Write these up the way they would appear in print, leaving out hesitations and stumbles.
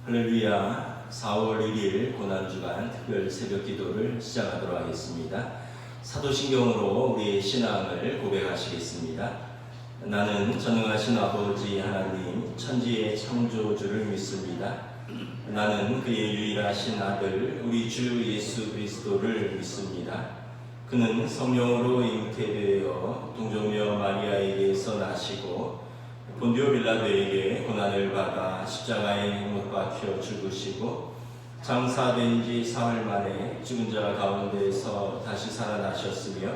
할렐루야. 4월 1일 고난주간 특별 새벽 기도를 시작하도록 하겠습니다. 사도신경으로 우리의 신앙을 고백하시겠습니다. 나는 전능하신 아버지 하나님 천지의 창조주를 믿습니다. 나는 그의 유일하신 아들 우리 주 예수 그리스도를 믿습니다. 그는 성령으로 잉태되어 동정녀 마리아에게서 나시고 본디오 빌라도에게 고난을 받아 십자가에 못 박혀 죽으시고 장사된 지 사흘 만에 죽은 자 가운데서 다시 살아나셨으며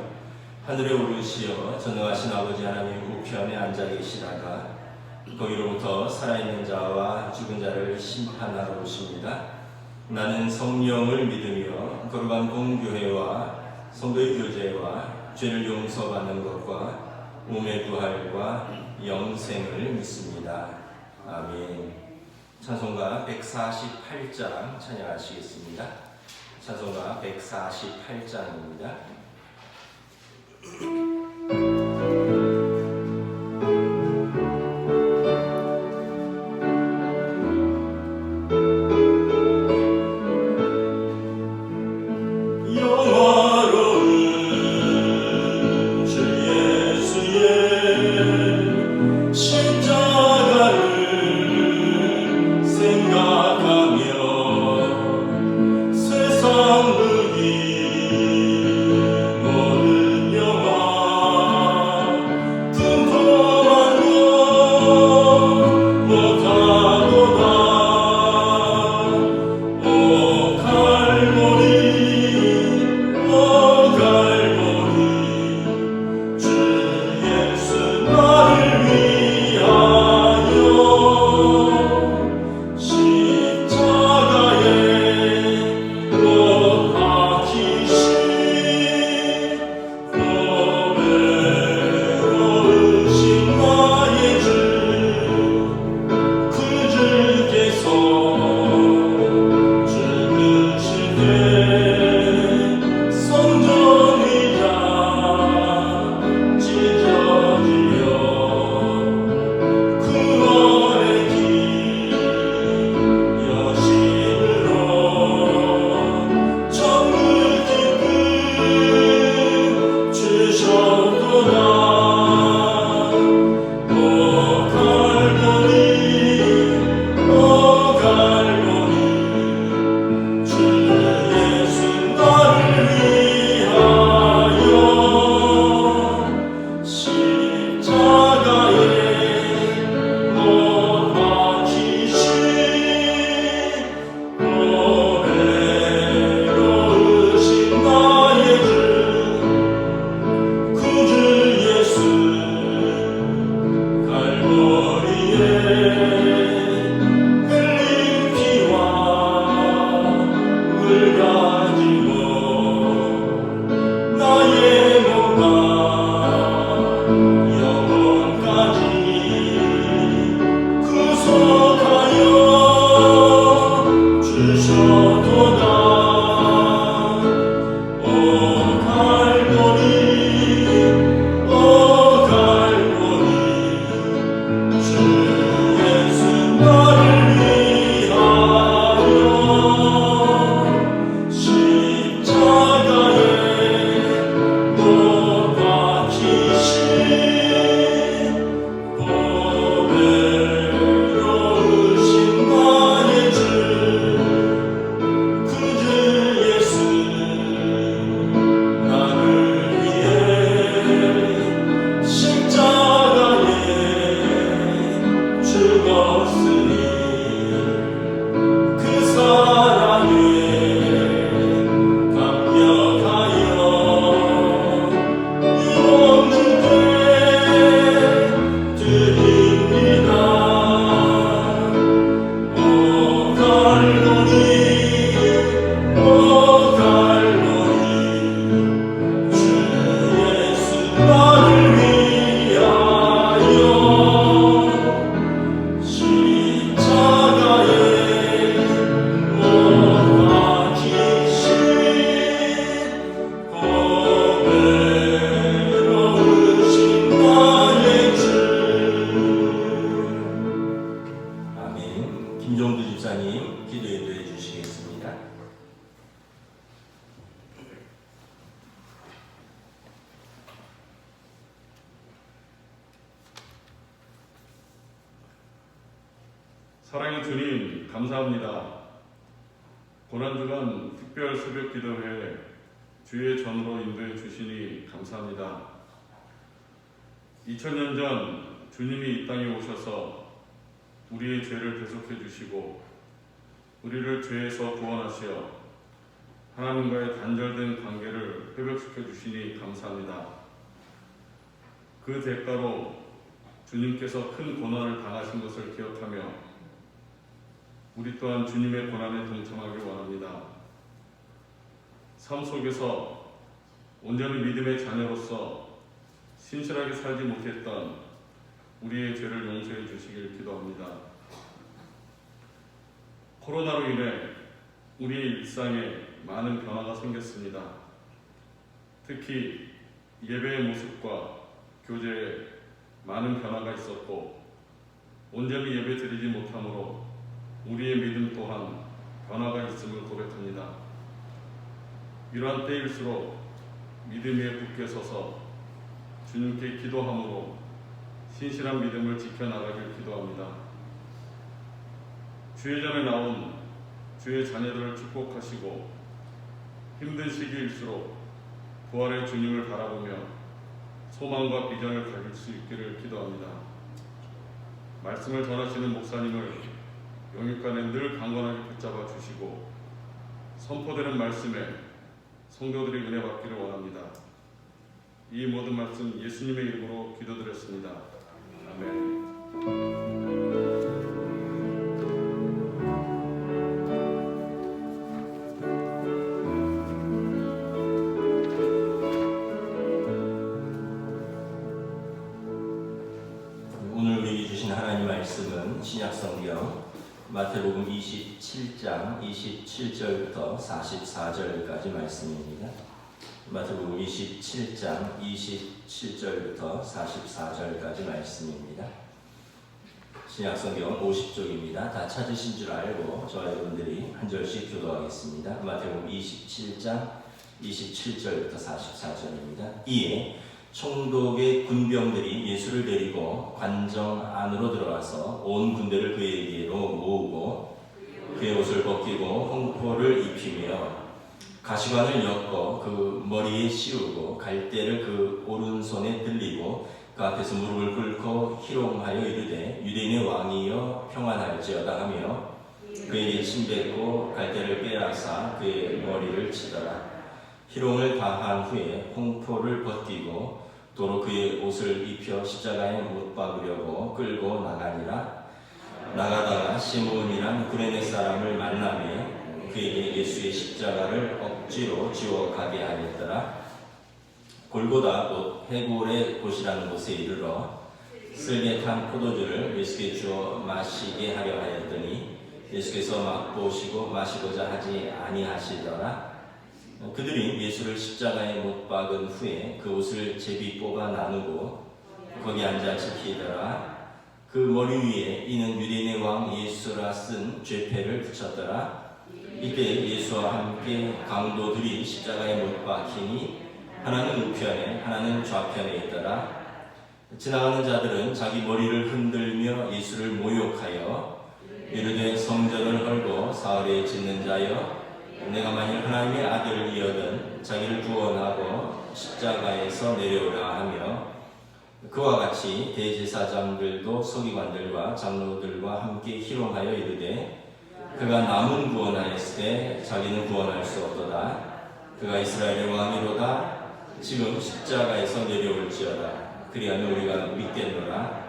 하늘에 오르시어 전능하신 아버지 하나님 우편에 앉아 계시다가 거기로부터 살아있는 자와 죽은 자를 심판하러 오십니다. 나는 성령을 믿으며 거룩한 공교회와 성도의 교제와 죄를 용서받는 것과 몸의 부활과 영생을 믿습니다. 아멘. 찬송가 148장 찬양하시겠습니다. 찬송가 148장입니다. 세상 누이 모든 영화 목사님 기도 인도해 주시겠습니다. 사랑의 주님, 감사합니다. 고난주간 특별 새벽 기도회에 주의 전으로 인도해 주시니 감사합니다. 2000년 전 주님이 이 땅에 오셔서 우리의 죄를 대속해 주시고 우리를 죄에서 구원하시어 하나님과의 단절된 관계를 회복시켜 주시니 감사합니다. 그 대가로 주님께서 큰 고난을 당하신 것을 기억하며 우리 또한 주님의 고난에 동참하길 원합니다. 삶 속에서 온전히 믿음의 자녀로서 신실하게 살지 못했던 우리의 죄를 용서해 주시길 기도합니다. 코로나로 인해 우리의 일상에 많은 변화가 생겼습니다. 특히 예배의 모습과 교제에 많은 변화가 있었고 온전히 예배 드리지 못함으로 우리의 믿음 또한 변화가 있음을 고백합니다. 이러한 때일수록 믿음 위에 굳게 서서 주님께 기도함으로 신실한 믿음을 지켜나가길 기도합니다. 주의 전에 나온 주의 자녀들을 축복하시고 힘든 시기일수록 부활의 주님을 바라보며 소망과 비전을 가질 수 있기를 기도합니다. 말씀을 전하시는 목사님을 영육간에 늘 강건하게 붙잡아 주시고 선포되는 말씀에 성도들이 은혜 받기를 원합니다. 이 모든 말씀 예수님의 이름으로 기도드렸습니다. 아멘. 오늘 우리에게 주신 하나님 말씀은 신약성경 마태복음 27장 27절부터 44절까지 말씀입니다. 마태복음 27장 27절부터 44절까지 말씀입니다. 신약성경 50쪽입니다. 다 찾으신 줄 알고 저와 여러분들이 한 절씩 교도하겠습니다. 마태복음 27장 27절부터 44절입니다. 이에 총독의 군병들이 예수를 데리고 관정 안으로 들어가서 온 군대를 그에게로 모으고 그의 옷을 벗기고 홍포를 입히며 가시관을 엮어 그 머리에 씌우고 갈대를 그 오른손에 들리고 그 앞에서 무릎을 꿇고 희롱하여 이르되 유대인의 왕이여 평안할지어다 하며 그에게 침뱉고 갈대를 빼앗아 그의 머리를 치더라. 희롱을 다한 후에 홍포를 벗기고 도로 그의 옷을 입혀 십자가에 못 박으려고 끌고 나가니라. 나가다가 시몬이란 구레네 사람을 만나매 그에게 예수의 십자가를 억지로 지워 가게 하였더라. 골고다 곧 해골의 곳이라는 곳에 이르러 쓸개탄 포도주를 예수께 주어 마시게 하려 하였더니 예수께서 맛보시고 마시고자 하지 아니하시더라. 그들이 예수를 십자가에 못 박은 후에 그 옷을 제비 뽑아 나누고 거기 앉아 지키더라. 그 머리 위에 이는 유대인의 왕 예수라 쓴 죄패를 붙였더라. 이때 예수와 함께 강도들이 십자가에 못 박히니 하나는 우편에 하나는 좌편에 있더라. 지나가는 자들은 자기 머리를 흔들며 예수를 모욕하여 이르되 성전을 헐고 사흘에 짓는 자여 내가 만일 하나님의 아들이여든 자기를 구원하고 십자가에서 내려오라 하며 그와 같이 대제사장들도 서기관들과 장로들과 함께 희롱하여 이르되 그가 남은 구원하였을 때 자기는 구원할 수 없도다. 그가 이스라엘의 왕이로다. 지금 십자가에서 내려올지어다. 그리하면 우리가 믿겠노라.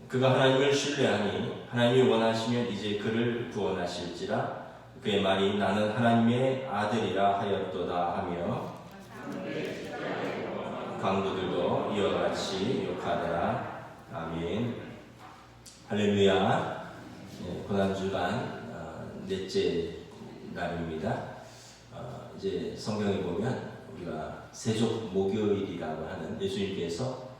그가 하나님을 신뢰하니 하나님이 원하시면 이제 그를 구원하실지라. 그의 말이 나는 하나님의 아들이라 하였도다 하며 강도들도 이와 같이 욕하더라. 아멘. 할렐루야. 고난주간 넷째 날입니다. 이제 성경에 보면 우리가 세족 목요일이라고 하는 예수님께서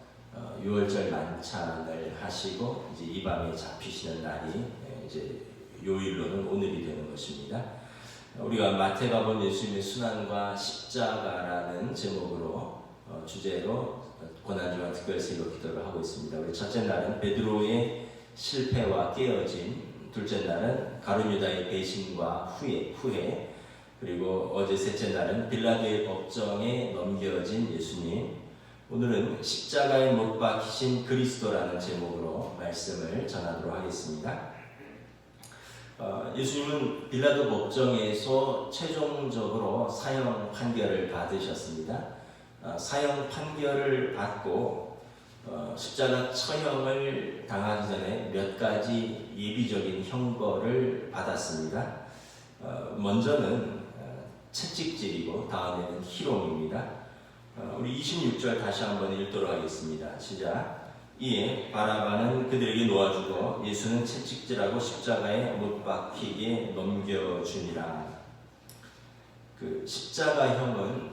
6월절 만찬을 하시고 이제 이 밤에 잡히시는 날이 이제 요일로는 오늘이 되는 것입니다. 우리가 마태가 본 예수님의 순환과 십자가라는 제목으로 주제로 고난주간 특별세교 기도를 하고 있습니다. 우리 첫째 날은 베드로의 실패와 깨어짐, 둘째 날은 가룟유다의 배신과 후회, 그리고 어제 셋째 날은 빌라도의 법정에 넘겨진 예수님, 오늘은 십자가에 못 박히신 그리스도라는 제목으로 말씀을 전하도록 하겠습니다. 예수님은 빌라도 법정에서 최종적으로 사형 판결을 받으셨습니다. 사형 판결을 받고 십자가 처형을 당하기 전에 몇 가지 예비적인 형벌을 받았습니다. 먼저는 채찍질이고 다음에는 희롱입니다. 우리 26절 다시 한번 읽도록 하겠습니다. 시작. 이에 바라바는 그들에게 놓아주고 예수는 채찍질하고 십자가에 못 박히게 넘겨주니라. 그 십자가형은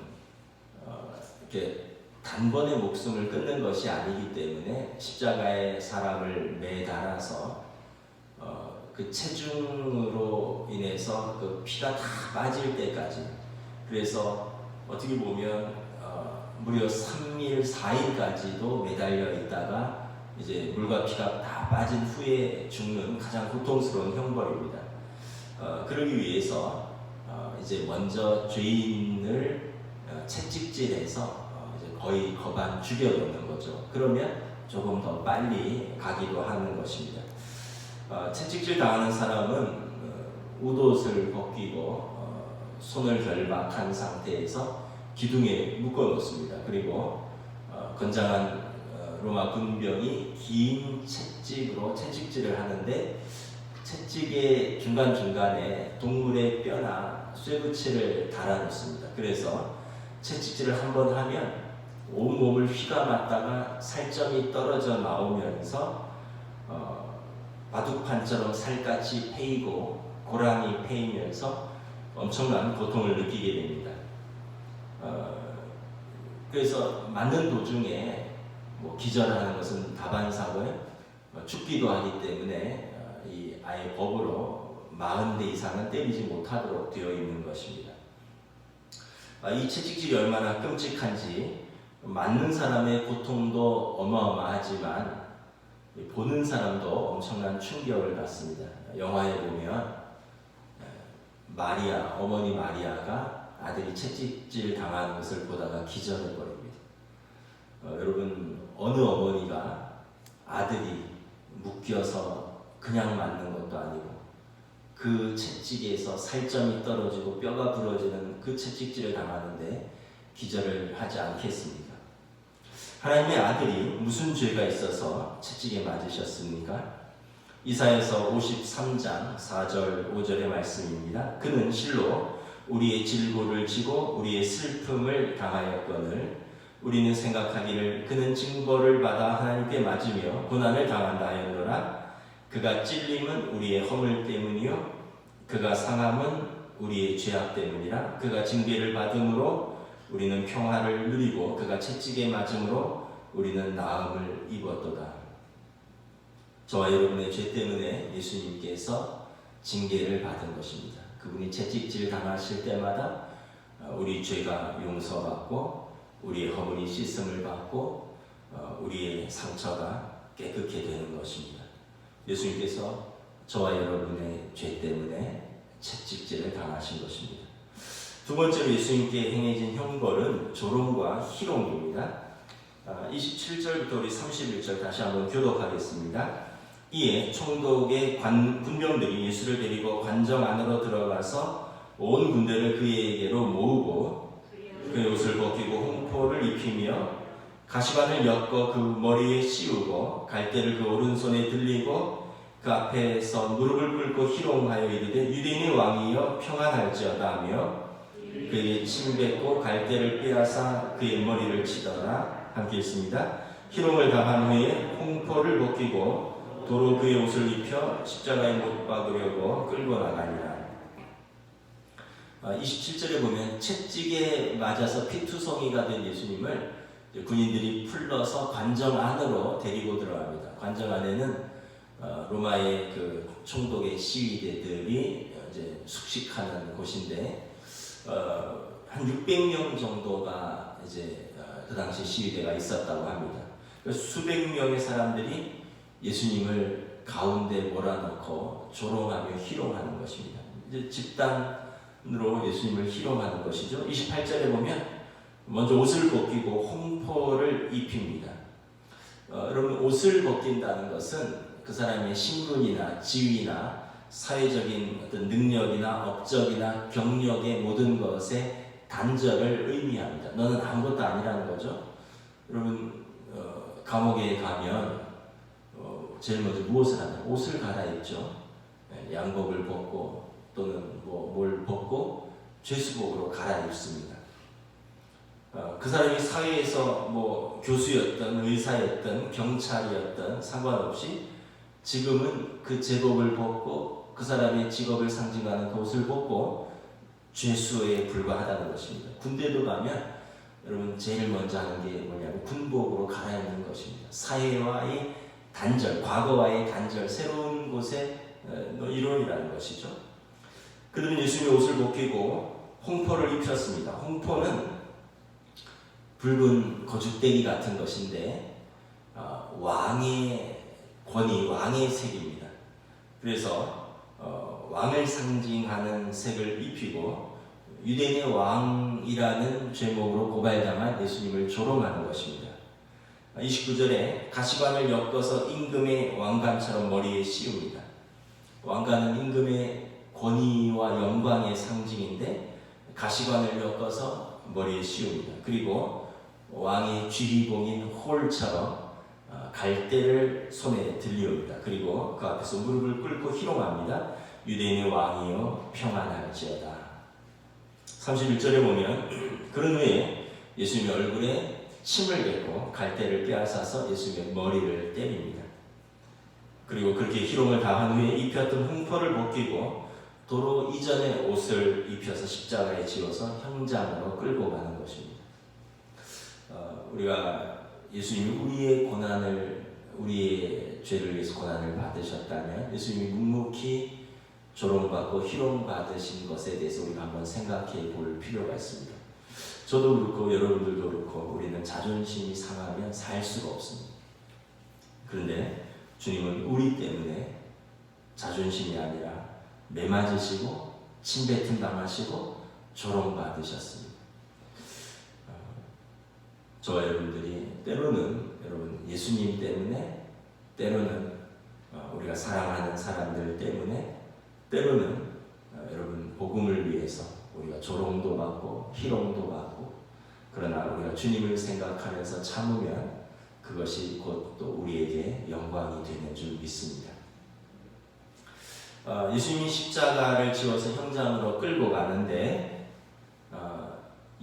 이렇게 단번에 목숨을 끊는 것이 아니기 때문에 십자가에 사람을 매달아서 그 체중으로 인해서 그 피가 다 빠질 때까지, 그래서 어떻게 보면 무려 3일, 4일까지도 매달려 있다가 이제 물과 피가 다 빠진 후에 죽는 가장 고통스러운 형벌입니다. 그러기 위해서 이제 먼저 죄인을 채찍질해서 이제 거의 거반 죽여놓는 거죠. 그러면 조금 더 빨리 가기도 하는 것입니다. 채찍질 당하는 사람은 옷옷을 벗기고 손을 결박한 상태에서 기둥에 묶어 놓습니다. 그리고 건장한 로마 군병이 긴 채찍으로 채찍질을 하는데 채찍의 중간중간에 동물의 뼈나 쇠붙이를 달아 놓습니다. 그래서 채찍질을 한번 하면 온몸을 휘가 맞다가 살점이 떨어져 나오면서 바둑판처럼 살갗이 패이고 고랑이 패이면서 엄청난 고통을 느끼게 됩니다. 그래서 맞는 도중에 기절하는 것은 다반사고요. 죽기도 하기 때문에 이 아예 법으로 40대 이상은 때리지 못하도록 되어 있는 것입니다. 이 채찍질이 얼마나 끔찍한지 맞는 사람의 고통도 어마어마하지만 보는 사람도 엄청난 충격을 받습니다. 영화에 보면 마리아, 어머니 마리아가 아들이 채찍질 당하는 것을 보다가 기절해 버립니다. 여러분, 어느 어머니가 아들이 묶여서 그냥 맞는 것도 아니고 그 채찍에서 살점이 떨어지고 뼈가 부러지는 그 채찍질을 당하는데 기절을 하지 않겠습니까? 하나님의 아들이 무슨 죄가 있어서 채찍에 맞으셨습니까? 이사야서 53장 4절 5절의 말씀입니다. 그는 실로 우리의 질고를 지고 우리의 슬픔을 당하였거늘 우리는 생각하기를 그는 징벌을 받아 하나님께 맞으며 고난을 당한다 하였노라. 그가 찔림은 우리의 허물 때문이요 그가 상함은 우리의 죄악 때문이라. 그가 징계를 받음으로 우리는 평화를 누리고 그가 채찍에 맞음으로 우리는 나음을 입었도다. 저와 여러분의 죄 때문에 예수님께서 징계를 받은 것입니다. 그분이 채찍질 당하실 때마다 우리 죄가 용서받고 우리의 허물이 씻음을 받고 우리의 상처가 깨끗게 되는 것입니다. 예수님께서 저와 여러분의 죄 때문에 채찍질을 당하신 것입니다. 두 번째로 예수님께 행해진 형벌은 조롱과 희롱입니다. 27절부터 우리 31절 다시 한번 교독하겠습니다. 이에 총독의 군병들이 예수를 데리고 관정 안으로 들어가서 온 군대를 그에게로 모으고 그의 옷을 벗기고 홍포를 입히며 가시관을 엮어 그 머리에 씌우고 갈대를 그 오른손에 들리고 그 앞에서 무릎을 꿇고 희롱하여 이르되 유대인의 왕이여 평안할지어다 하며 그에게 침뱉고 갈대를 빼앗아 그의 머리를 치더라. 함께 읽습니다. 희롱을 당한 후에 홍포를 벗기고 도로 그의 옷을 입혀 십자가에 못 박으려고 끌고 나가니라. 27절에 보면 채찍에 맞아서 피투성이가 된 예수님을 군인들이 풀러서 관정 안으로 데리고 들어갑니다. 관정 안에는 로마의 그 총독의 시위대들이 이제 숙식하는 곳인데 한 600명 정도가 이제 그 당시 시위대가 있었다고 합니다. 수백 명의 사람들이 예수님을 가운데 몰아넣고 조롱하며 희롱하는 것입니다. 이제 집단으로 예수님을 희롱하는 것이죠. 28절에 보면 먼저 옷을 벗기고 홍포를 입힙니다. 여러분, 옷을 벗긴다는 것은 그 사람의 신분이나 지위나 사회적인 어떤 능력이나 업적이나 경력의 모든 것에 단절을 의미합니다. 너는 아무것도 아니라는 거죠. 여러분, 감옥에 가면 제일 먼저 무엇을 하냐? 옷을 갈아입죠. 양복을 벗고 또는 뭘 벗고 죄수복으로 갈아입습니다. 그 사람이 사회에서 교수였던 의사였던 경찰이었던 상관없이 지금은 그 제복을 벗고 그 사람의 직업을 상징하는 그 옷을 벗고 죄수에 불과하다는 것입니다. 군대도 가면 여러분 제일 먼저 하는 게 뭐냐면 군복으로 갈아입는 것입니다. 사회와의 단절, 과거와의 단절, 새로운 곳의 이론이라는 것이죠. 그들은 예수님의 옷을 벗기고 홍포를 입혔습니다. 홍포는 붉은 거죽대기 같은 것인데 왕의 권위, 왕의 색입니다. 그래서 왕을 상징하는 색을 입히고 유대인의 왕이라는 제목으로 고발당한 예수님을 조롱하는 것입니다. 29절에 가시관을 엮어서 임금의 왕관처럼 머리에 씌웁니다. 왕관은 임금의 권위와 영광의 상징인데 가시관을 엮어서 머리에 씌웁니다. 그리고 왕의 쥐리봉인 홀처럼 갈대를 손에 들려옵니다. 그리고 그 앞에서 무릎을 꿇고 희롱합니다. 유대인의 왕이여 평안할지어다. 31절에 보면 그런 후에 예수님의 얼굴에 침을 뱉고 갈대를 빼앗아서 예수님의 머리를 때립니다. 그리고 그렇게 희롱을 당한 후에 입혔던 홍포를 벗기고 도로 이전의 옷을 입혀서 십자가에 지어서 형장으로 끌고 가는 것입니다. 우리가 예수님이 우리의 죄를 위해서 고난을 받으셨다면 예수님이 묵묵히 조롱받고 희롱받으신 것에 대해서 우리가 한번 생각해 볼 필요가 있습니다. 저도 그렇고 여러분들도 그렇고 우리는 자존심이 상하면 살 수가 없습니다. 그런데 주님은 우리 때문에 자존심이 아니라 매맞으시고 침뱉음 당하시고 조롱받으셨습니다. 저와 여러분들이 때로는 여러분 예수님 때문에, 때로는 우리가 사랑하는 사람들 때문에, 때로는 여러분 복음을 위해서 우리가 조롱도 받고 희롱도 받고, 그러나 우리가 주님을 생각하면서 참으면 그것이 곧 또 우리에게 영광이 되는 줄 믿습니다. 예수님이 십자가를 지어서 형장으로 끌고 가는데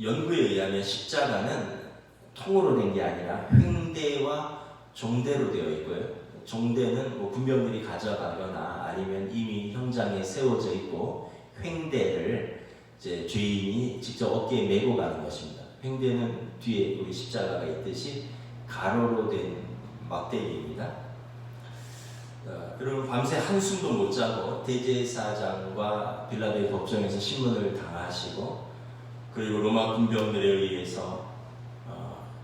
연구에 의하면 십자가는 통으로 된 게 아니라 횡대와 종대로 되어 있고요. 종대는 군병들이 가져가거나 아니면 이미 현장에 세워져 있고, 횡대를 이제 죄인이 직접 어깨에 메고 가는 것입니다. 횡대는 뒤에 우리 십자가가 있듯이 가로로 된 막대기입니다. 여러분 밤새 한숨도 못 자고 대제사장과 빌라도의 법정에서 신문을 당하시고, 그리고 로마 군병들에 의해서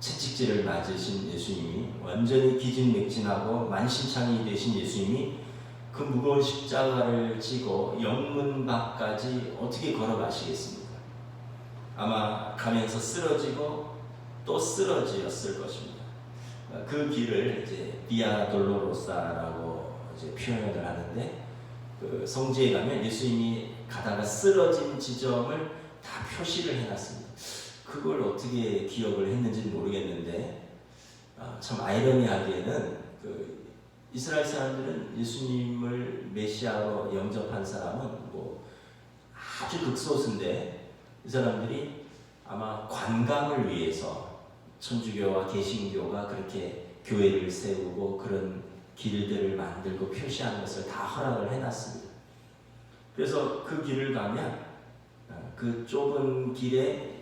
채찍질을 맞으신 예수님이, 완전히 기진맥진하고 만신창이 되신 예수님이 그 무거운 십자가를 지고 영문 밖까지 어떻게 걸어가시겠습니까? 아마 가면서 쓰러지고 또 쓰러지었을 것입니다. 그 길을 이제 비아 돌로로사라고 이제 표현을 하는데, 그 성지에 가면 예수님이 가다가 쓰러진 지점을 다 표시를 해놨습니다. 그걸 어떻게 기억을 했는지는 모르겠는데 참 아이러니하게는 이스라엘 사람들은 예수님을 메시아로 영접한 사람은 아주 극소수인데, 이 사람들이 아마 관광을 위해서 천주교와 개신교가 그렇게 교회를 세우고 그런 길들을 만들고 표시한 것을 다 허락을 해놨습니다. 그래서 그 길을 가면 그 좁은 길에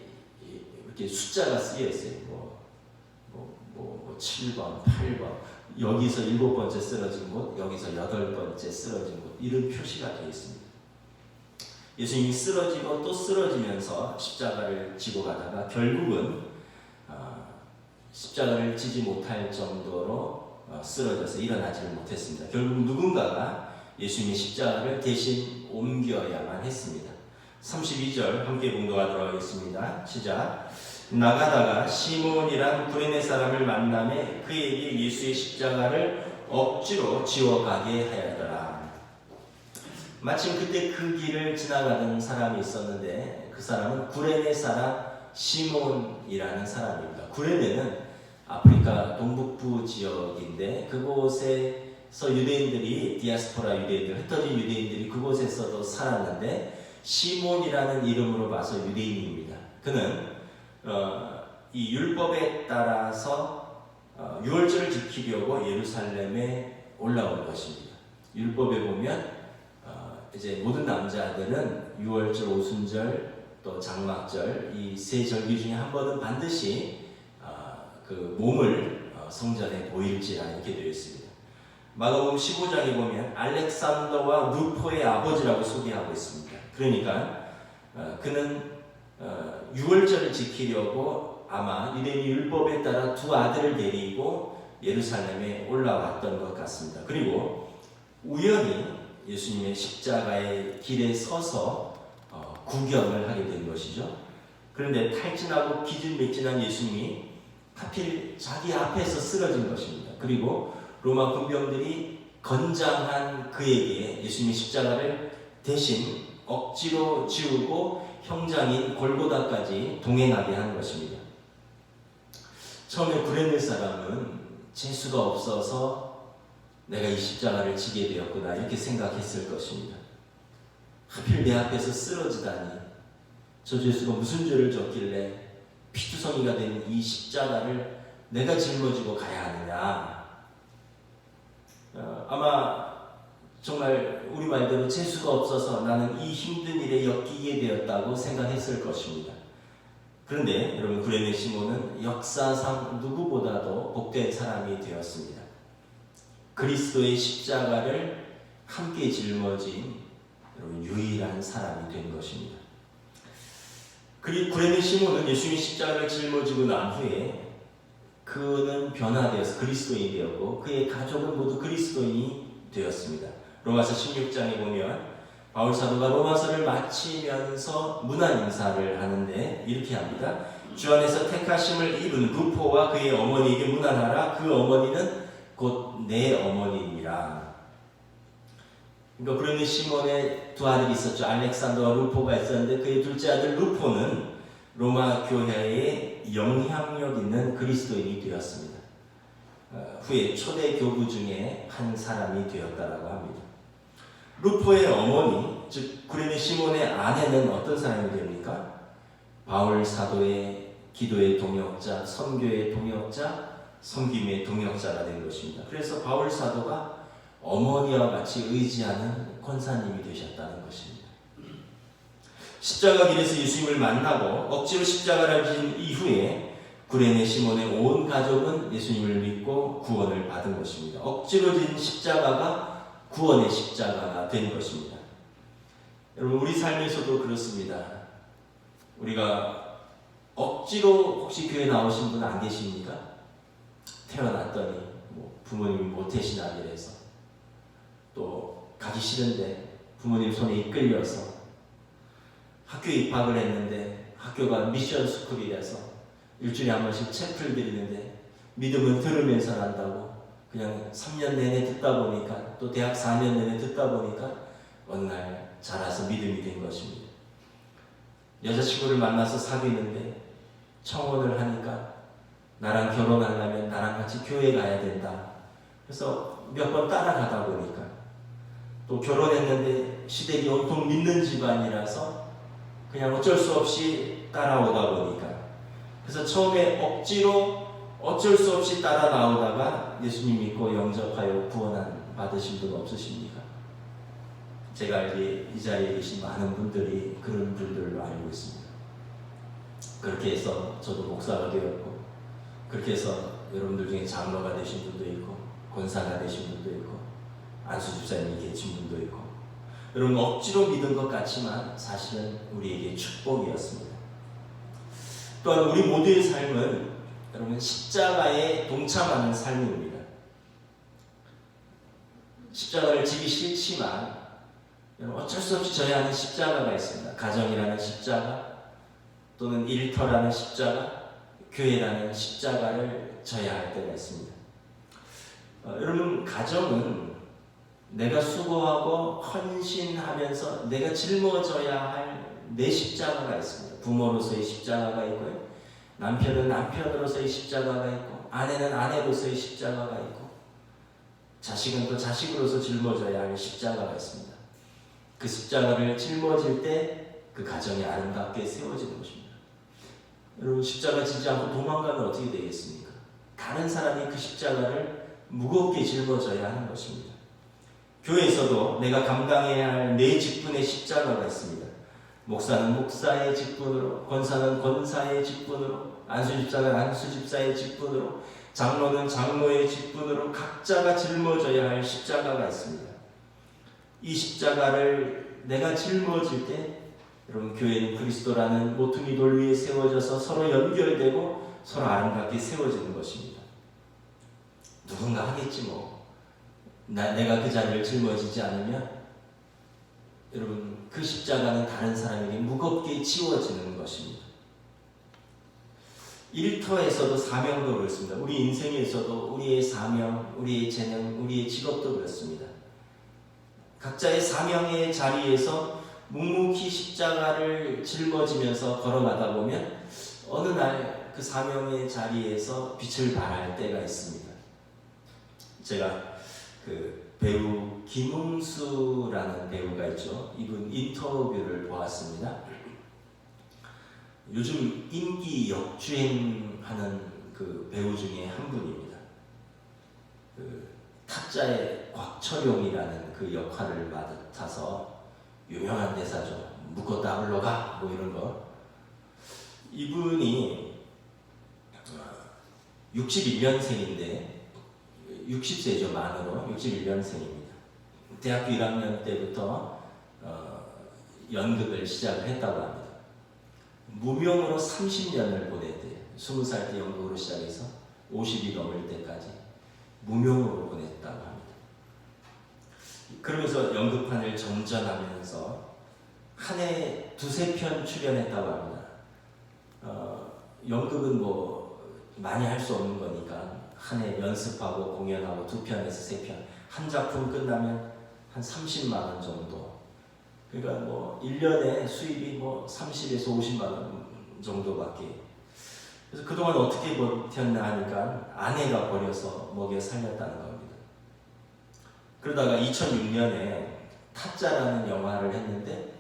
이렇게 숫자가 쓰여 있어요. 7번, 8번, 여기서 7번째 쓰러진 곳, 여기서 8번째 쓰러진 곳, 이런 표시가 되어 있습니다. 예수님이 쓰러지고 또 쓰러지면서 십자가를 지고 가다가 결국은 십자가를 지지 못할 정도로 쓰러져서 일어나지를 못했습니다. 결국 누군가가 예수님의 십자가를 대신 옮겨야만 했습니다. 32절 함께 봉독하도록 하겠습니다. 시작. 나가다가 시몬이란 구레네 사람을 만나매 그에게 예수의 십자가를 억지로 지워가게 하였더라. 마침 그때 그 길을 지나가던 사람이 있었는데 그 사람은 구레네 사람 시몬이라는 사람입니다. 구레네는 아프리카 동북부 지역인데 그곳에서 유대인들이 디아스포라 유대인들, 흩어진 유대인들이 그곳에서도 살았는데 시몬이라는 이름으로 봐서 유대인입니다. 그는 이 율법에 따라서 유월절을 지키려고 예루살렘에 올라온 것입니다. 율법에 보면 이제 모든 남자들은 유월절, 오순절, 또 장막절 이 세 절기 중에 한 번은 반드시 그 몸을 성전에 보일지라 이렇게 되어 있습니다. 마가복음 15장에 보면 알렉산더와 루포의 아버지라고 소개하고 있습니다. 그러니까 그는 유월절을 지키려고 아마 유대인 율법에 따라 두 아들을 데리고 예루살렘에 올라왔던 것 같습니다. 그리고 우연히 예수님의 십자가의 길에 서서 구경을 하게 된 것이죠. 그런데 탈진하고 기진맥진한 예수님이 하필 자기 앞에서 쓰러진 것입니다. 그리고 로마 군병들이 건장한 그에게 예수님의 십자가를 대신 억지로 지우고 형장인 골고다까지 동행하게 한 것입니다. 처음에 구레네 사람은 재수가 없어서 내가 이 십자가를 지게 되었구나 이렇게 생각했을 것입니다. 하필 내 앞에서 쓰러지다니 저 죄수가 무슨 죄를 졌길래 피투성이가 된 이 십자가를 내가 짊어지고 가야 하느냐. 아마 정말 우리 말대로 재수가 없어서 나는 이 힘든 일에 엮이게 되었다고 생각했을 것입니다. 그런데 여러분 구레네 시몬은 역사상 누구보다도 복된 사람이 되었습니다. 그리스도의 십자가를 함께 짊어진 여러분 유일한 사람이 된 것입니다. 구레네 시몬은 예수님의 십자가를 짊어지고 난 후에 그는 변화되어서 그리스도인이 되었고 그의 가족은 모두 그리스도인이 되었습니다. 로마서 16장에 보면 바울 사도가 로마서를 마치면서 문안 인사를 하는데 이렇게 합니다. 주 안에서 택하심을 입은 루포와 그의 어머니에게 문안하라. 그 어머니는 곧 내 어머니니라. 그러니까 구레네 시몬의 두 아들이 있었죠. 알렉산더와 루포가 있었는데 그의 둘째 아들 루포는 로마 교회에 영향력 있는 그리스도인이 되었습니다. 후에 초대 교부 중에 한 사람이 되었다라고 합니다. 루포의 어머니, 즉 구레네 시몬의 아내는 어떤 사람이 됩니까? 바울 사도의 기도의 동역자, 선교의 동역자, 섬김의 동역자가 된 것입니다. 그래서 바울 사도가 어머니와 같이 의지하는 권사님이 되셨다는 것입니다. 십자가 길에서 예수님을 만나고 억지로 십자가를 진 이후에 구레네 시몬의 온 가족은 예수님을 믿고 구원을 받은 것입니다. 억지로 진 십자가가 구원의 십자가가 된 것입니다. 여러분 우리 삶에서도 그렇습니다. 우리가 억지로 혹시 교회 나오신 분 안 계십니까? 태어났더니 부모님이 모태신앙이 돼서 또 가기 싫은데 부모님 손에 이끌려서 학교에 입학을 했는데 학교가 미션 스쿨이라서 일주일에 한 번씩 채플 드리는데 믿음은 들으면서 난다고 그냥 3년 내내 듣다 보니까 또 대학 4년 내내 듣다 보니까 어느 날 자라서 믿음이 된 것입니다. 여자친구를 만나서 사귀는데 청혼을 하니까 나랑 결혼하려면 나랑 같이 교회 가야 된다. 그래서 몇 번 따라가다 보니까 또 결혼했는데 시댁이 온통 믿는 집안이라서 그냥 어쩔 수 없이 따라오다 보니까 그래서 처음에 억지로 어쩔 수 없이 따라 나오다가 예수님 믿고 영접하여 구원 받으신 분 없으십니까? 제가 알기에 이 자리에 계신 많은 분들이 그런 분들로 알고 있습니다. 그렇게 해서 저도 목사가 되었고 그렇게 해서 여러분들 중에 장로가 되신 분도 있고 권사가 되신 분도 있고 안수 집사님이 계신 분도 있고 여러분 억지로 믿은 것 같지만 사실은 우리에게 축복이었습니다. 또한 우리 모두의 삶은 여러분 십자가에 동참하는 삶입니다. 십자가를 지기 싫지만 여러분 어쩔 수 없이 져야 하는 십자가가 있습니다. 가정이라는 십자가 또는 일터라는 십자가, 교회라는 십자가를 져야 할 때가 있습니다. 여러분 가정은 내가 수고하고 헌신하면서 내가 짊어져야 할 내 십자가가 있습니다. 부모로서의 십자가가 있고요. 남편은 남편으로서의 십자가가 있고 아내는 아내로서의 십자가가 있고 자식은 또 자식으로서 짊어져야 할 십자가가 있습니다. 그 십자가를 짊어질 때 그 가정이 아름답게 세워지는 것입니다. 여러분 십자가 지지 않고 도망가면 어떻게 되겠습니까? 다른 사람이 그 십자가를 무겁게 짊어져야 하는 것입니다. 교회에서도 내가 감당해야 할 내 직분의 십자가가 있습니다. 목사는 목사의 직분으로, 권사는 권사의 직분으로, 안수집사는 안수집사의 직분으로, 장로는 장로의 직분으로 각자가 짊어져야 할 십자가가 있습니다. 이 십자가를 내가 짊어질 때 여러분 교회는 그리스도라는 모퉁이 돌 위에 세워져서 서로 연결되고 서로 아름답게 세워지는 것입니다. 누군가 하겠지 뭐. 내가 그 자리를 짊어지지 않으면 여러분 그 십자가는 다른 사람에게 무겁게 지워지는 것입니다. 일터에서도 사명도 그렇습니다. 우리 인생에서도 우리의 사명, 우리의 재능, 우리의 직업도 그렇습니다. 각자의 사명의 자리에서 묵묵히 십자가를 짊어지면서 걸어가다 보면 어느 날 그 사명의 자리에서 빛을 발할 때가 있습니다. 제가 그 배우 김웅수라는 배우가 있죠. 이분 인터뷰를 보았습니다. 요즘 인기 역주행하는 그 배우 중에 한 분입니다. 그 타짜의 곽철용이라는 그 역할을 맡아서 유명한 대사죠. 묶었다 흘러가 뭐 이런 거. 이분이 61년생인데 60세죠. 만으로 61년생입니다. 대학교 1학년 때부터 연극을 시작을 했다고 합니다. 무명으로 30년을 보냈대요. 20살 때 연극으로 시작해서 50이 넘을 때까지 무명으로 보냈다고 합니다. 그러면서 연극판을 정전하면서 한 해 2-3편 출연했다고 합니다. 연극은 뭐 많이 할 수 없는 거니까 한 해 연습하고 공연하고 2편에서 3편 한 작품 끝나면 한 30만 원 정도. 그러니까 뭐 1년에 수입이 뭐 30에서 50만 원 정도밖에. 그래서 그동안 어떻게 버텼나 하니까 아내가 버려서 먹여 살렸다는 겁니다. 그러다가 2006년에 타짜라는 영화를 했는데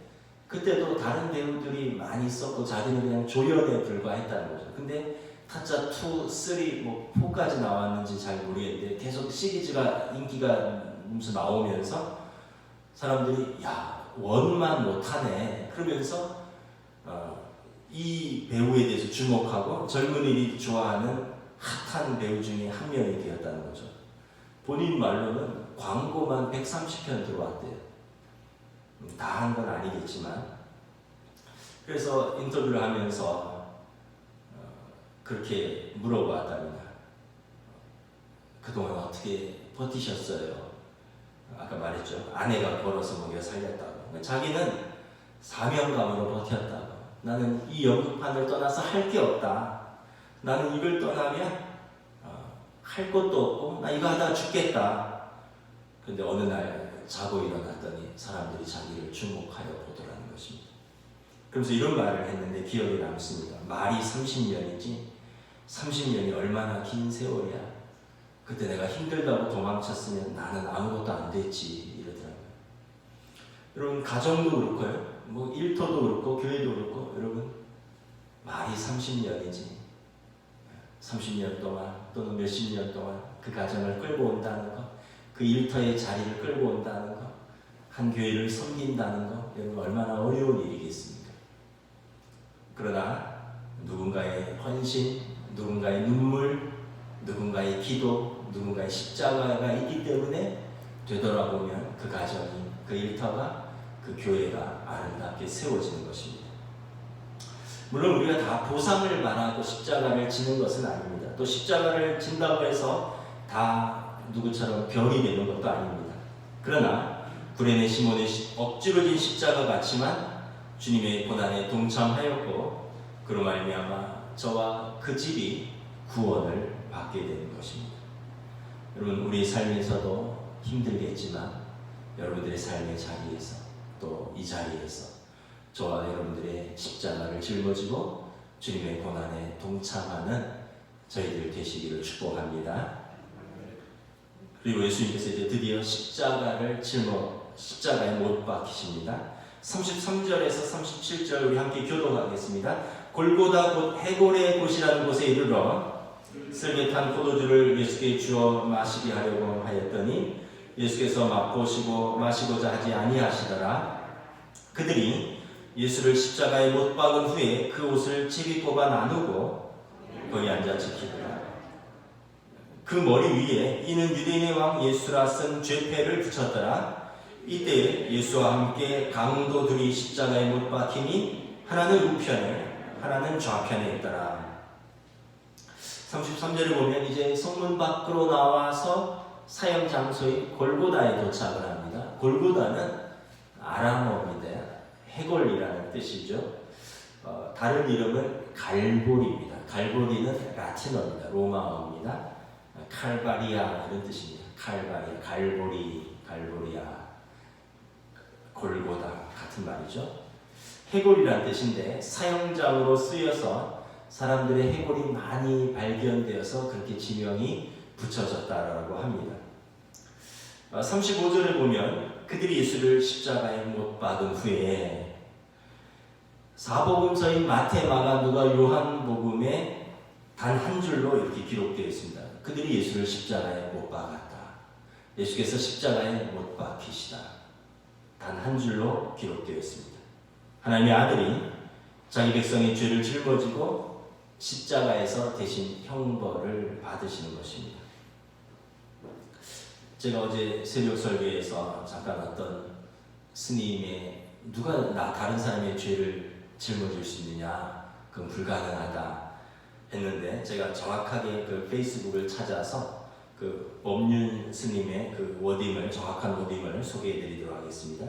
그때도 다른 배우들이 많이 있었고 자기는 그냥 조연에 불과했다는 거죠. 근데 타짜 2, 3, 뭐 4까지 나왔는지 잘 모르겠는데 계속 시리즈가 인기가 나오면서 사람들이 야 원만 못하네 그러면서 이 배우에 대해서 주목하고 젊은이들이 좋아하는 핫한 배우 중에 한 명이 되었다는 거죠. 본인 말로는 광고만 130편 들어왔대요. 다 한 건 아니겠지만. 그래서 인터뷰를 하면서 그렇게 물어봤답니다. 그동안 어떻게 버티셨어요? 아까 말했죠. 아내가 벌어서 먹여 살렸다고. 자기는 사명감으로 버텼다고. 나는 이 연극판을 떠나서 할 게 없다. 나는 이걸 떠나면 할 것도 없고 나 이거 하다가 죽겠다. 근데 어느 날 자고 일어났더니 사람들이 자기를 주목하여 보더라는 것입니다. 그래서 이런 말을 했는데 기억에 남습니다. 말이 30년이지 30년이 얼마나 긴 세월이야. 그때 내가 힘들다고 도망쳤으면 나는 아무것도 안 됐지 이러더라고요. 여러분 가정도 그렇고요. 뭐 일터도 그렇고 교회도 그렇고 여러분 말이 30년이지 30년 동안 또는 몇십 년 동안 그 가정을 끌고 온다는 것, 그 일터의 자리를 끌고 온다는 것, 한 교회를 섬긴다는 것 여러분 얼마나 어려운 일이겠습니까? 그러나 누군가의 헌신, 누군가의 눈물, 누군가의 기도, 누군가의 십자가가 있기 때문에 되돌아보면 그 가정이, 그 일터가, 그 교회가 아름답게 세워지는 것입니다. 물론 우리가 다 보상을 말하고 십자가를 지는 것은 아닙니다. 또 십자가를 진다고 해서 다 누구처럼 별이 되는 것도 아닙니다. 그러나 구레네 시몬의 억지로 진 십자가 같지만 주님의 고난에 동참하였고 그로 말미암아 저와 그 집이 구원을 받게 되는 것입니다. 여러분, 우리 삶에서도 힘들겠지만 여러분들의 삶의 자리에서 또 이 자리에서 저와 여러분들의 십자가를 짊어지고 주님의 고난에 동참하는 저희들 되시기를 축복합니다. 그리고 예수님께서 이제 드디어 십자가에 못 박히십니다. 33절에서 37절 우리 함께 교독하겠습니다. 골고다 곧 해골의 곳이라는 곳에 이르러 쓸개탄 포도주를 예수께 주어 마시게 하려고 하였더니 예수께서 맛보시고 마시고자 하지 아니하시더라. 그들이 예수를 십자가에 못 박은 후에 그 옷을 제비 뽑아 나누고 거기 앉아 지키더라. 그 머리 위에 이는 유대인의 왕 예수라 쓴 죄패를 붙였더라. 이때 예수와 함께 강도 둘이 십자가에 못 박히니 하나는 우편에 하나는 좌편에 있더라. 33절에 보면 이제 성문 밖으로 나와서 사형 장소인 골고다에 도착을 합니다. 골고다는 아람어입니다. 해골이라는 뜻이죠. 다른 이름은 갈보리입니다. 갈보리는 라틴어입니다. 로마어입니다. 칼바리아 이런 뜻입니다. 칼바리아, 갈보리, 갈보리아, 골고다 같은 말이죠. 해골이라는 뜻인데 사형장으로 쓰여서 사람들의 해골이 많이 발견되어서 그렇게 지명이 붙여졌다라고 합니다. 35절을 보면 그들이 예수를 십자가에 못 박은 후에 사복음서인 마태, 마가, 누가, 요한복음에 단 한 줄로 이렇게 기록되어 있습니다. 그들이 예수를 십자가에 못 박았다. 예수께서 십자가에 못 박히시다. 단 한 줄로 기록되어 있습니다. 하나님의 아들이 자기 백성의 죄를 짊어지고 십자가에서 대신 형벌을 받으시는 것입니다. 제가 어제 새벽 설교에서 잠깐 어떤 스님의 누가 다른 사람의 죄를 짊어질 수 있느냐, 그건 불가능하다 했는데 제가 정확하게 그 페이스북을 찾아서 그 법륜 스님의 그 워딩을, 정확한 워딩을 소개해드리도록 하겠습니다.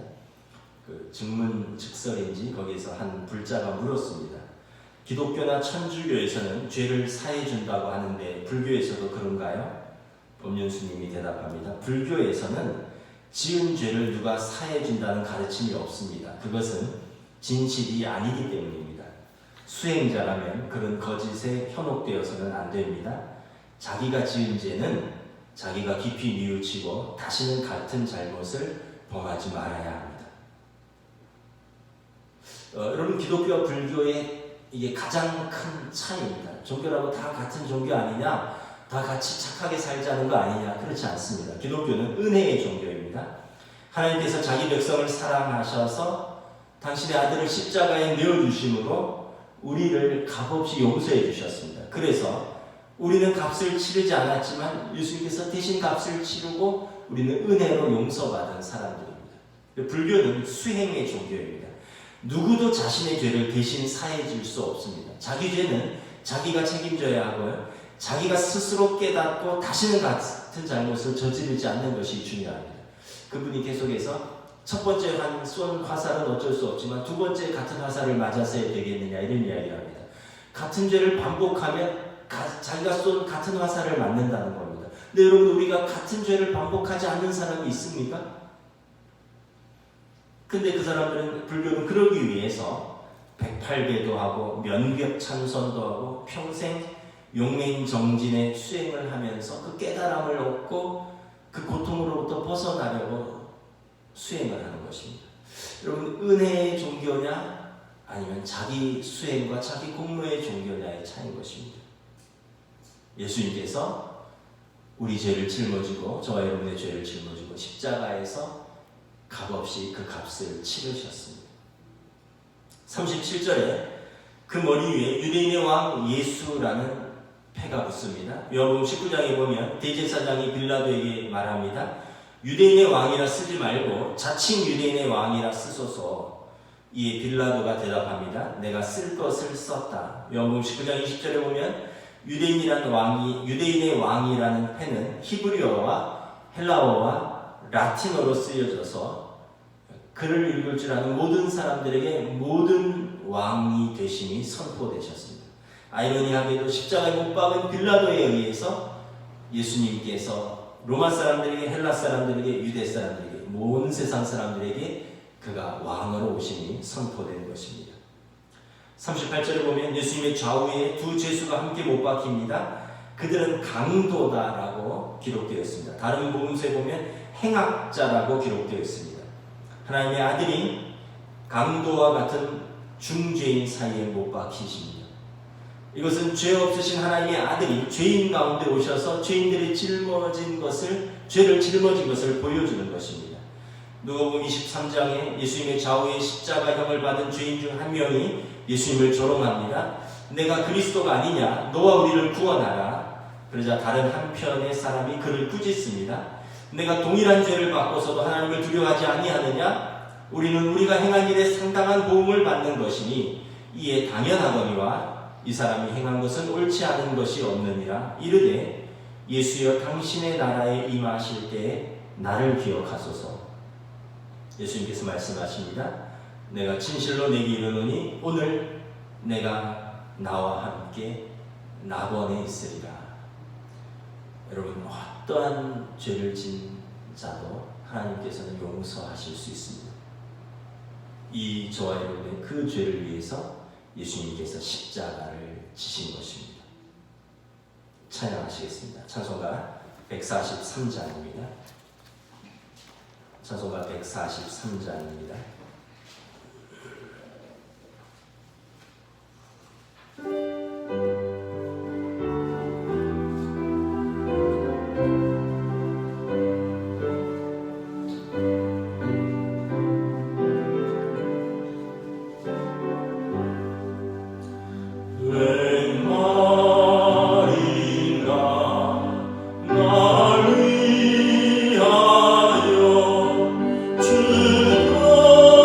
그 증문즉설인지 거기에서 한 불자가 물었습니다. 기독교나 천주교에서는 죄를 사해준다고 하는데 불교에서도 그런가요? 법륜 스님이 대답합니다. 불교에서는 지은 죄를 누가 사해준다는 가르침이 없습니다. 그것은 진실이 아니기 때문입니다. 수행자라면 그런 거짓에 현혹되어서는 안 됩니다. 자기가 지은 죄는 자기가 깊이 뉘우치고 다시는 같은 잘못을 범하지 말아야 합니다. 여러분, 기독교와 불교의 이게 가장 큰 차이입니다. 종교라고 다 같은 종교 아니냐? 다 같이 착하게 살자는 거 아니냐? 그렇지 않습니다. 기독교는 은혜의 종교입니다. 하나님께서 자기 백성을 사랑하셔서 당신의 아들을 십자가에 내어주심으로 우리를 값없이 용서해 주셨습니다. 그래서 우리는 값을 치르지 않았지만 예수님께서 대신 값을 치르고 우리는 은혜로 용서받은 사람들입니다. 불교는 수행의 종교입니다. 누구도 자신의 죄를 대신 사해 줄 수 없습니다. 자기 죄는 자기가 책임져야 하고요. 자기가 스스로 깨닫고 다시는 같은 잘못을 저지르지 않는 것이 중요합니다. 그분이 계속해서 첫 번째 쏜 화살은 어쩔 수 없지만 두 번째 같은 화살을 맞았어야 되겠느냐 이런 이야기를 합니다. 같은 죄를 반복하면 자기가 쏜 같은 화살을 맞는다는 겁니다. 근데 여러분, 우리가 같은 죄를 반복하지 않는 사람이 있습니까? 근데 그 사람들은, 불교는 그러기 위해서 108배도 하고 면벽참선도 하고 평생 용맹정진의 수행을 하면서 그 깨달음을 얻고 그 고통으로부터 벗어나려고 수행을 하는 것입니다. 여러분, 은혜의 종교냐 아니면 자기 수행과 자기 공로의 종교냐의 차이인 것입니다. 예수님께서 우리 죄를 짊어지고 저와 여러분의 죄를 짊어지고 십자가에서 값없이 그 값을 치르셨습니다. 37절에 그 머리 위에 유대인의 왕 예수라는 패가 붙습니다. 요한복음 19장에 보면 대제사장이 빌라도에게 말합니다. 유대인의 왕이라 쓰지 말고 자칭 유대인의 왕이라 쓰소서. 이에 빌라도가 대답합니다. 내가 쓸 것을 썼다. 요한복음 19장 20절에 보면 유대인의 왕이라는 패는 히브리어와 헬라어와 라틴어로 쓰여져서 글을 읽을 줄 아는 모든 사람들에게 모든 왕이 되심이 선포되셨습니다. 아이러니하게도 십자가에 못 박은 빌라도에 의해서 예수님께서 로마 사람들에게, 헬라 사람들에게, 유대 사람들에게, 온 세상 사람들에게 그가 왕으로 오심이 선포된 것입니다. 38절에 보면 예수님의 좌우에 두 죄수가 함께 못 박힙니다. 그들은 강도다라고 기록되어 있습니다. 다른 복음서에 보면 행악자라고 기록되어 있습니다. 하나님의 아들이 강도와 같은 중죄인 사이에 못 박히십니다. 이것은 죄 없으신 하나님의 아들이 죄인 가운데 오셔서 죄인들이 죄를 짊어진 것을 보여주는 것입니다. 누가복음 23장에 예수님의 좌우에 십자가형을 받은 죄인 중 한 명이 예수님을 조롱합니다. 내가 그리스도가 아니냐? 너와 우리를 구원하라. 그러자 다른 한편의 사람이 그를 꾸짖습니다. 내가 동일한 죄를 받고서도 하나님을 두려워하지 아니하느냐? 우리는 우리가 행한 일에 상당한 보응을 받는 것이니 이에 당연하거니와 이 사람이 행한 것은 옳지 않은 것이 없느니라. 이르되 예수여 당신의 나라에 임하실 때에 나를 기억하소서. 예수님께서 말씀하십니다. 내가 진실로 내게 이르노니 오늘 내가 나와 함께 낙원에 있으리라. 여러분, 어떠한 죄를 진 자도 하나님께서는 용서하실 수 있습니다. 이 저와 여러분의 그 죄를 위해서 예수님께서 십자가를 지신 것입니다. 찬양하시겠습니다. 찬송가 143장입니다. 찬송가 143장입니다. 주여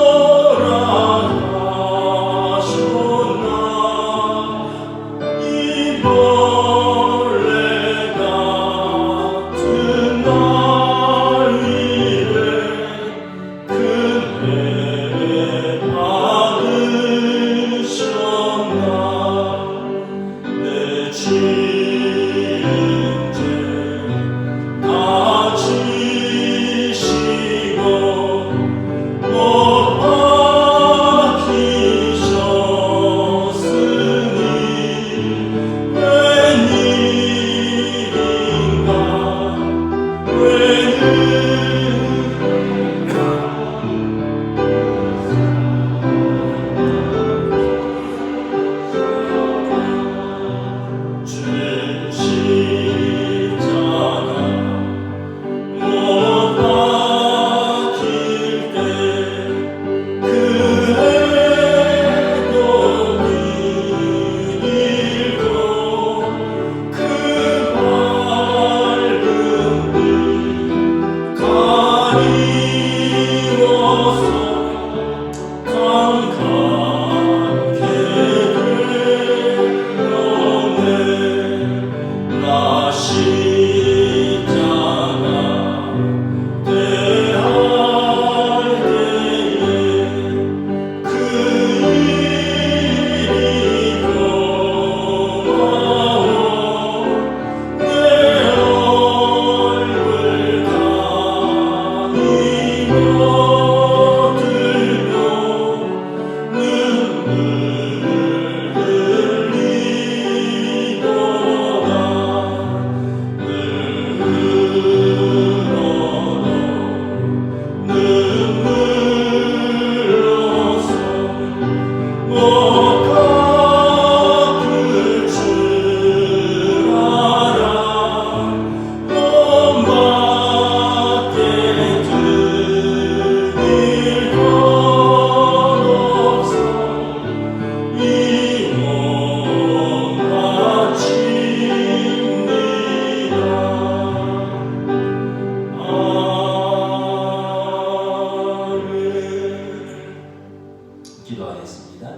기도하겠습니다.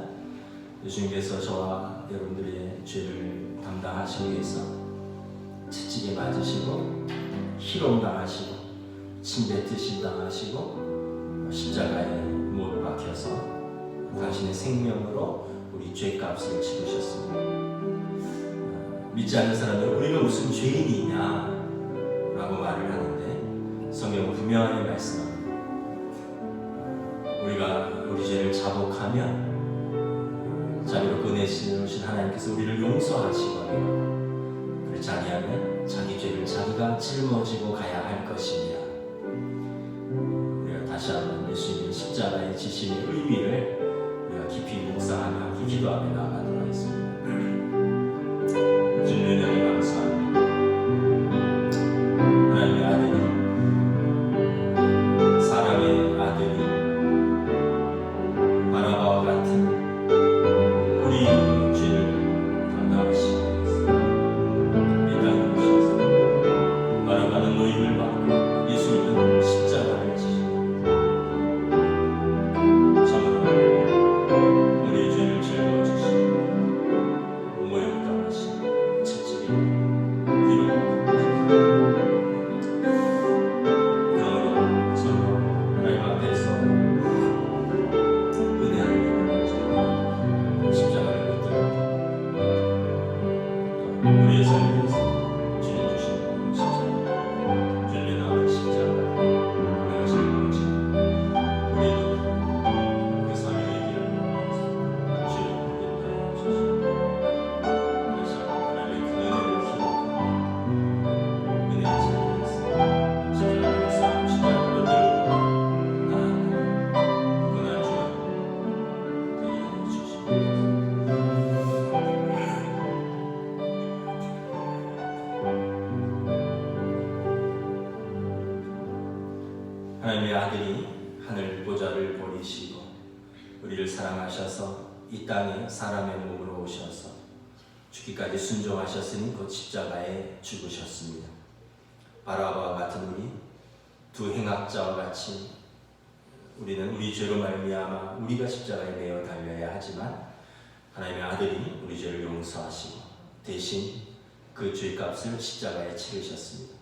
예수님께서 저와 여러분들의 죄를 담당하시기 위해서 채찍에 맞으시고 희롱 당하시고 침 뱉으심 당하시고 십자가에 못 박혀서 당신의 생명으로 우리 죄값을 치르셨습니다. 믿지 않는 사람들은 우리가 무슨 죄인이냐 라고 말을 하는데 성경은 분명하게 말씀합니다. 우리가 우리 죄를 자복하면 자비롭고 은혜스러우신 하나님께서 우리를 용서하시거든요. 그렇지 아니하면 자기 죄를 자기가 짊어지고 가야 할 것이냐. 우리가 다시 한번 예수님의 십자가의 지심의 의미를 우리가 깊이 묵상하며 함께 기도하며 나아가도록 하겠습니다. 주님 은혜를 감사합니다. 하나님의 아들이 사람의 아들이 바라바와 같은 우리 죄를 담당하시고 이 땅에 오셔서 바라바는 노임을 받고 예수님은 십자가를 지시고 참으로 우리의 죄를 짊어지시고 모욕당하시고 채찍에 위로받으시고 그러므로 서로 하나님 앞에서 은혜를 입으면서 십자가를 붙들고 또 우리의 삶에서 주님 주신 십자가 주님의 남은 십자가 우리가 짊어지고 우리도 그 사명의 길을 걸어서 주님 인도하여 주시고 다시 한번 하나님의 그 은혜를 기억하고 은혜의 자리에서 십자가를 쌓아 십자가를 붙들고 나아가는 고난 주여 되게 해주시고 하나님의 아들이 하늘 보좌를 버리시고 우리를 사랑하셔서 이 땅에 사람의 몸으로 오셔서 죽기까지 순종하셨으니 곧 십자가에 죽으셨습니다. 바라바와 같은 우리 두 행악자와 같이 우리는 우리 죄로 말미암아 우리가 십자가에 매어 달려야 하지만 하나님의 아들이 우리 죄를 용서하시고 대신 그 죄값을 십자가에 치르셨습니다.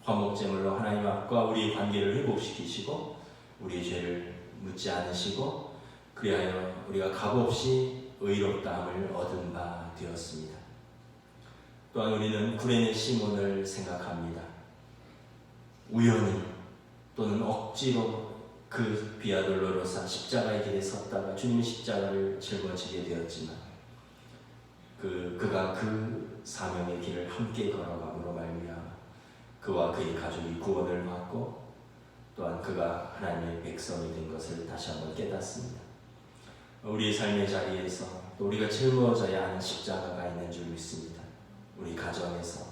화목제물로 하나님 앞과 우리의 관계를 회복시키시고 우리의 죄를 묻지 않으시고 그리하여 우리가 값없이 의롭다함을 얻은 바 되었습니다. 또한 우리는 구레네 시몬을 생각합니다. 우연히 또는 억지로 그 비아돌로로사 십자가의 길에 섰다가 주님의 십자가를 짊어지게 되었지만 그가 그 사명의 길을 함께 걸어감으로 말미암아 그와 그의 가족이 구원을 받고 또한 그가 하나님의 백성이 된 것을 다시 한번 깨닫습니다. 우리의 삶의 자리에서 또 우리가 짊어져야 하는 십자가가 있는 줄 믿습니다. 우리 가정에서,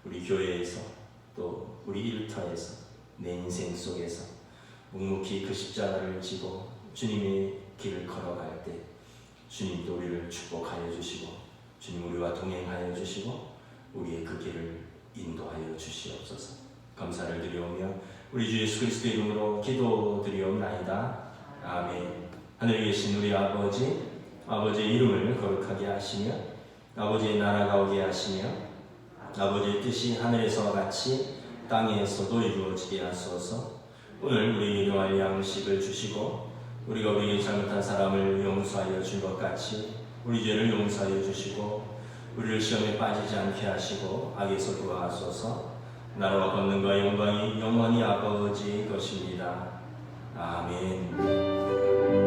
우리 교회에서, 또 우리 일터에서, 내 인생 속에서 묵묵히 그 십자가를 지고 주님의 길을 걸어갈 때 주님도 우리를 축복하여 주시고 주님 우리와 동행하여 주시고 우리의 그 길을 인도하여 주시옵소서. 감사를 드리오며 우리 주 예수 그리스도의 이름으로 기도드리옵나이다. 아멘. 하늘에 계신 우리 아버지의 이름을 거룩하게 하시며 아버지의 나라가 오게 하시며 아버지의 뜻이 하늘에서와 같이 땅에서도 이루어지게 하소서. 오늘 우리에게 일용할 양식을 주시고 우리가 우리에게 잘못한 사람을 용서하여 준 것 같이 우리 죄를 용서하여 주시고 우리를 시험에 빠지지 않게 하시고 악에서 구하소서. 나라와 권능과 영광이 영원히 아버지 것입니다. 아멘.